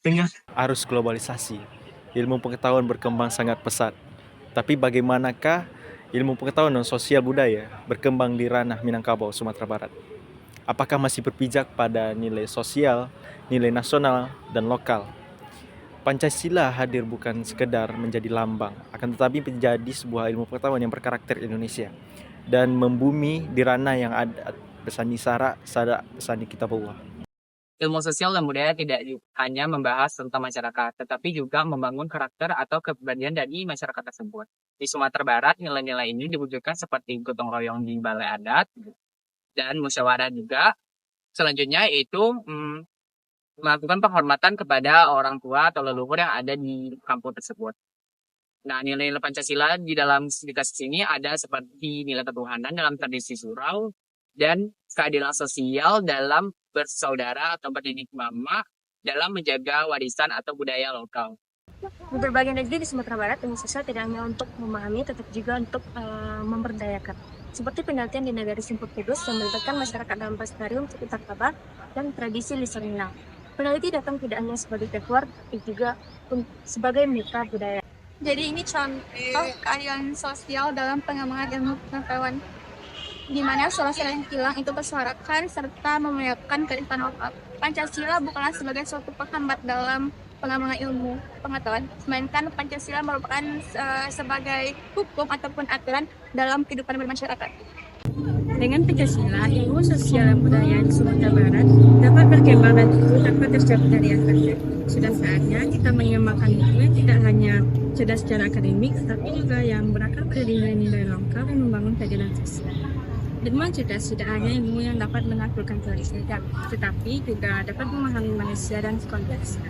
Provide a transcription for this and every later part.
tengah arus globalisasi, ilmu pengetahuan berkembang sangat pesat. Tapi bagaimanakah ilmu pengetahuan dan sosial budaya berkembang di ranah Minangkabau, Sumatera Barat? Apakah masih berpijak pada nilai sosial, nilai nasional, dan lokal? Pancasila hadir bukan sekedar menjadi lambang, akan tetapi menjadi sebuah ilmu pengetahuan yang berkarakter Indonesia dan membumi di ranah yang ada besani sara, sada besani kita bawa. Ilmu sosial dan budaya tidak hanya membahas tentang masyarakat, tetapi juga membangun karakter atau kepribadian dari masyarakat tersebut. Di Sumatera Barat, nilai-nilai ini diwujudkan seperti gotong royong di balai adat dan musyawarah juga. Selanjutnya yaitu melakukan penghormatan kepada orang tua atau leluhur yang ada di kampung tersebut. Nah, nilai-nilai Pancasila di dalam kasus ini ada seperti nilai ketuhanan dalam tradisi surau dan keadilan sosial dalam bersaudara atau berdidik mama dalam menjaga warisan atau budaya lokal. Di berbagai negeri di Sumatera Barat, ilmu sosial tidak hanya untuk memahami, tetapi juga untuk memberdayakan. Seperti penelitian di Nagari Simpur Kudus yang melibatkan masyarakat dalam pelestarian sekitar kabar dan tradisi lisan Minang. Peneliti datang tidak hanya sebagai keluar, tapi juga sebagai mitra budaya. Jadi ini contoh keadilan sosial dalam pengembangan ilmu pengetahuan, di mana suara-suara yang hilang itu bersuarakan serta memuliakan kearifan lokal. Pancasila bukanlah sebagai suatu penghambat dalam pengembangan ilmu pengetahuan, melainkan Pancasila merupakan sebagai hukum ataupun aturan dalam kehidupan bermasyarakat. Dengan Pancasila, ilmu sosial dan budaya di Sumatera Barat dapat berkembang dan tumbuh tanpa terjebak dari atasnya. Sudah saatnya kita mengembangkan ilmu yang tidak hanya cerdas secara akademik, tetapi juga yang berakar pada nilai-nilai lokal dan membangun keadilan sosial. Ilmu cerdas tidak hanya ilmu yang dapat menaklukkan tradisi, tetapi juga dapat memahami manusia dan konteksnya.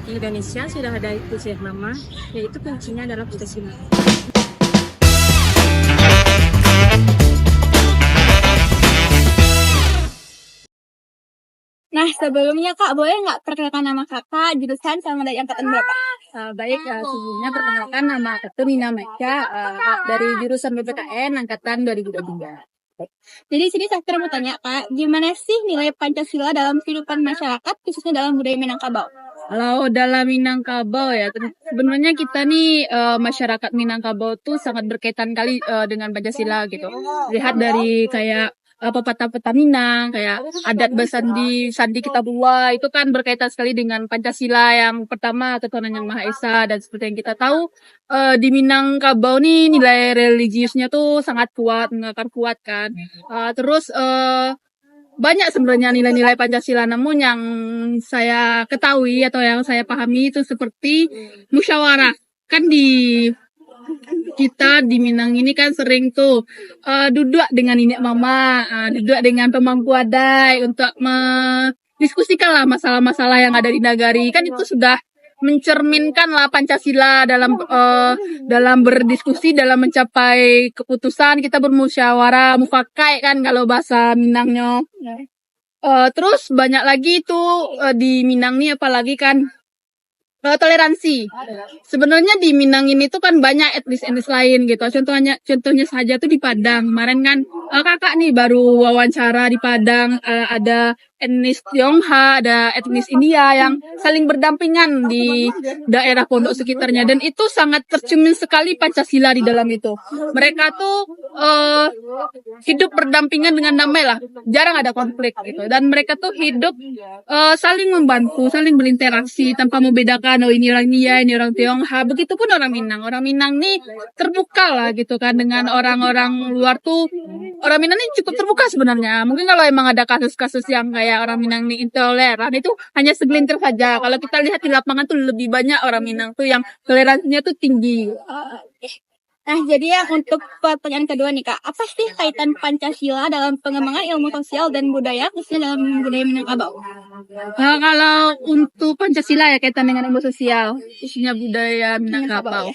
Di Indonesia sudah ada itu sejak lama, yaitu kuncinya adalah Pancasila. Nah, sebelumnya Kak, boleh nggak perkenalkan nama Kakak, jurusan, sama dari angkatan berapa? Sebelumnya perkenalkan nama aku Nina Mecha dari jurusan BPKN angkatan 2023. Jadi sini saya mau tanya Kak, gimana sih nilai Pancasila dalam kehidupan masyarakat, khususnya dalam budaya Minangkabau? Kalau dalam Minangkabau ya, sebenarnya kita nih masyarakat Minangkabau tuh sangat berkaitan kali dengan Pancasila gitu. Lihat dari kayak pepatah-pepatah Minang, kayak adat bersandi sandi kita bua itu kan berkaitan sekali dengan Pancasila. Yang pertama ketuhanan yang Maha Esa, dan seperti yang kita tahu di Minangkabau nih nilai religiusnya tuh sangat kuat, mengakar kuat kan. Terus banyak sebenarnya nilai-nilai Pancasila, namun yang saya ketahui atau yang saya pahami itu seperti musyawarah. Kan di kita di Minang ini kan sering tuh duduk dengan nenek mama, duduk dengan pemangku adat untuk mendiskusikan lah masalah-masalah yang ada di nagari. Kan itu sudah mencerminkan lah Pancasila dalam berdiskusi, dalam mencapai keputusan. Kita bermusyawarah, mufakai kan kalau bahasa Minangnya. Terus banyak lagi tuh di Minang nih, apalagi kan toleransi. Sebenarnya di Minang ini tuh kan banyak etnis-etnis lain gitu. Contohnya saja tuh di Padang. Kemarin kan kakak nih baru wawancara di Padang, ada etnis Tionghoa, ada etnis India yang saling berdampingan di daerah pondok sekitarnya, dan itu sangat tercermin sekali Pancasila di dalam itu. Mereka tuh hidup berdampingan dengan damai lah, jarang ada konflik gitu, dan mereka tuh hidup saling membantu, saling berinteraksi tanpa membedakan oh ini orang India, ini orang Tionghoa. Begitupun orang Minang. Orang Minang nih terbuka lah gitu kan dengan orang-orang luar tuh. Orang Minang ini cukup terbuka sebenarnya. Mungkin kalau emang ada kasus-kasus yang kayak orang Minang ini intoleran, itu hanya segelintir saja. Kalau kita lihat di lapangan tuh lebih banyak orang Minang tuh yang toleransinya tuh tinggi. Nah, jadi ya untuk pertanyaan kedua nih Kak, apa sih kaitan Pancasila dalam pengembangan ilmu sosial dan budaya, khususnya dalam budaya Minangkabau? Kalau untuk Pancasila ya kaitan dengan ilmu sosial, khususnya budaya Minangkabau.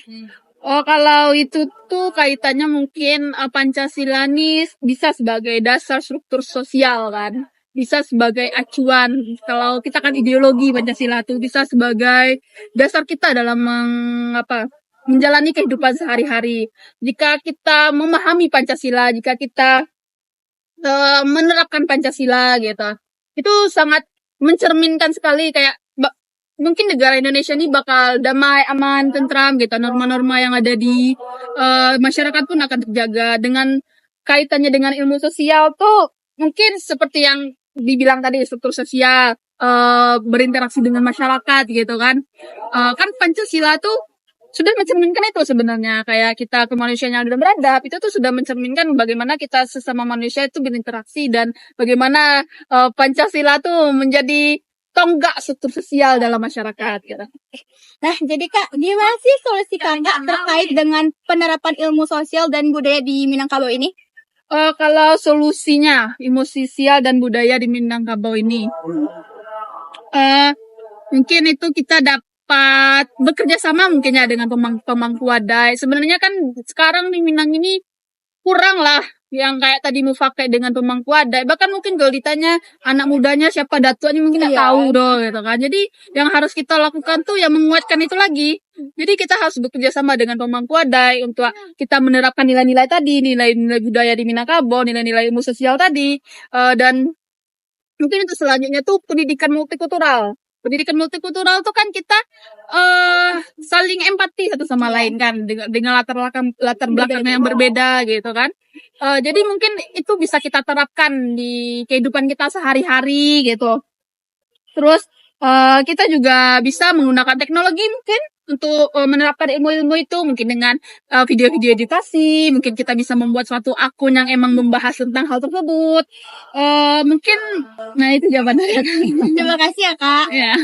Oh, kalau itu tuh kaitannya mungkin Pancasila nih bisa sebagai dasar struktur sosial kan. Bisa sebagai acuan. Kalau kita kan ideologi Pancasila tuh bisa sebagai dasar kita dalam menjalani kehidupan sehari-hari. Jika kita memahami Pancasila, jika kita menerapkan Pancasila gitu, itu sangat mencerminkan sekali kayak mungkin negara Indonesia ini bakal damai, aman, tentram gitu. Norma-norma yang ada di masyarakat pun akan terjaga. Dengan kaitannya dengan ilmu sosial tuh mungkin seperti yang dibilang tadi, struktur sosial, berinteraksi dengan masyarakat gitu kan. Kan Pancasila tuh sudah mencerminkan itu sebenarnya, kayak kita kemanusiaan yang dalam beradab itu tuh sudah mencerminkan bagaimana kita sesama manusia itu berinteraksi dan bagaimana Pancasila tuh menjadi tonggak struktur sosial dalam masyarakat gitu. Nah, jadi Kak, gimana sih solusi Kakak terkait dengan penerapan ilmu sosial dan budaya di Minangkabau ini? Kalau solusinya ilmu sosial dan budaya di Minangkabau ini, mungkin itu kita dapat bekerja sama mungkin ya dengan pemangku wadai. Sebenarnya kan sekarang di Minang ini kurang lah yang kayak tadi mufakat dengan pemangku wadai. Bahkan mungkin kalau ditanya anak mudanya siapa datuannya mungkin nggak tahu doh gitu kan. Jadi yang harus kita lakukan tuh ya menguatkan itu lagi. Jadi kita harus bekerja sama dengan pemangku wadai untuk kita menerapkan nilai-nilai tadi, nilai-nilai budaya di Minangkabau, nilai-nilai ilmu sosial tadi, dan mungkin itu selanjutnya tuh pendidikan multikultural. Pendidikan multikultural tuh kan kita saling empati satu sama lain kan dengan latar belakang yang berbeda gitu kan. Jadi mungkin itu bisa kita terapkan di kehidupan kita sehari-hari gitu. Terus kita juga bisa menggunakan teknologi mungkin untuk menerapkan ilmu-ilmu itu, mungkin dengan video-video edukasi. Mungkin kita bisa membuat suatu akun yang emang membahas tentang hal tersebut. Mungkin, nah itu jawabannya. Terima kasih ya Kak. Ya.